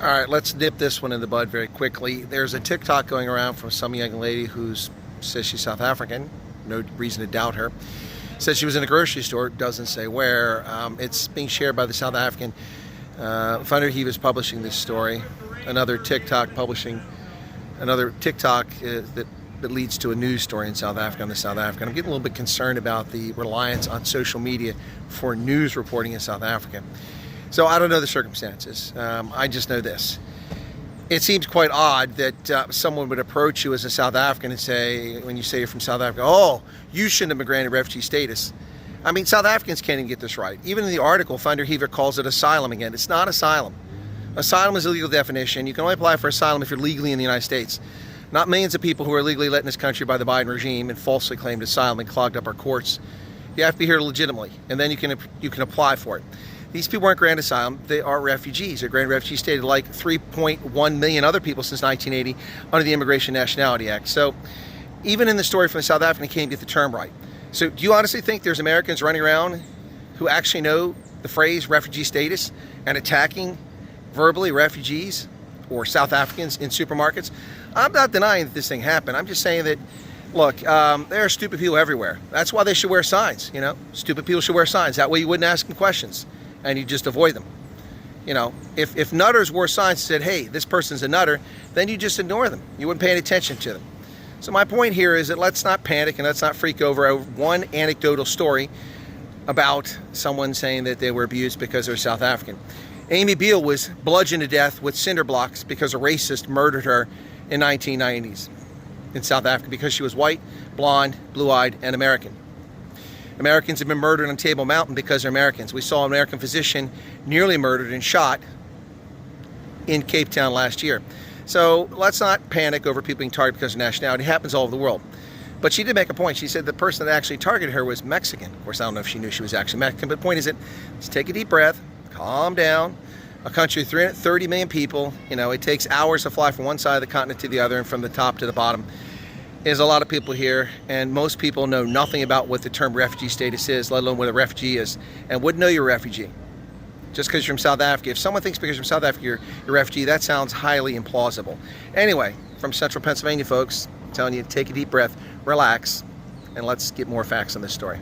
All right, let's nip this one in the bud very quickly. There's a TikTok going around from some young lady who says she's South African. No reason to doubt her. Says she was in a grocery store, doesn't say where. It's being shared by the South African. He was publishing this story. Another TikTok publishing another TikTok that leads to a news story in South Africa on the South African. I'm getting a little bit concerned about the reliance on social media for news reporting in South Africa. So I don't know the circumstances. I just know this. It seems quite odd that someone would approach you as a South African and say, when you say you're from South Africa, oh, you shouldn't have been granted refugee status. I mean, South Africans can't even get this right. Even in the article, Heaver calls it asylum again. It's not asylum. Asylum is a legal definition. You can only apply for asylum if you're legally in the United States. Not millions of people who are legally let in this country by the Biden regime and falsely claimed asylum and clogged up our courts. You have to be here legitimately, and then you can apply for it. These people aren't granted asylum, they are refugees. They're granted refugee status like 3.1 million other people since 1980 under the Immigration Nationality Act. So even in the story from South Africa, they can't get the term right. So do you honestly think there's Americans running around who actually know the phrase refugee status and attacking verbally refugees or South Africans in supermarkets? I'm not denying that this thing happened. I'm just saying that, look, there are stupid people everywhere. That's why they should wear signs, you know? Stupid people should wear signs. That way you wouldn't ask them questions and you just avoid them. You know, if nutters wore signs that said, hey, this person's a nutter, then you just ignore them. You wouldn't pay any attention to them. So my point here is that let's not panic and let's not freak over one anecdotal story about someone saying that they were abused because they're South African. Amy Beale was bludgeoned to death with cinder blocks because a racist murdered her in 1990s in South Africa because she was white, blonde, blue-eyed, and American. Americans have been murdered on Table Mountain because they're Americans. We saw an American physician nearly murdered and shot in Cape Town last year. So let's not panic over people being targeted because of nationality. It happens all over the world. But she did make a point. She said the person that actually targeted her was Mexican. Of course, I don't know if she knew she was actually Mexican, but the point is that let's take a deep breath, calm down. A country of 330 million people, you know, it takes hours to fly from one side of the continent to the other and from the top to the bottom. There's a lot of people here, and most people know nothing about what the term refugee status is, let alone what a refugee is, and wouldn't know you're a refugee just because you're from South Africa. If someone thinks because you're from South Africa you're a refugee, that sounds highly implausible. Anyway, from Central Pennsylvania, folks, I'm telling you, take a deep breath, relax, and let's get more facts on this story.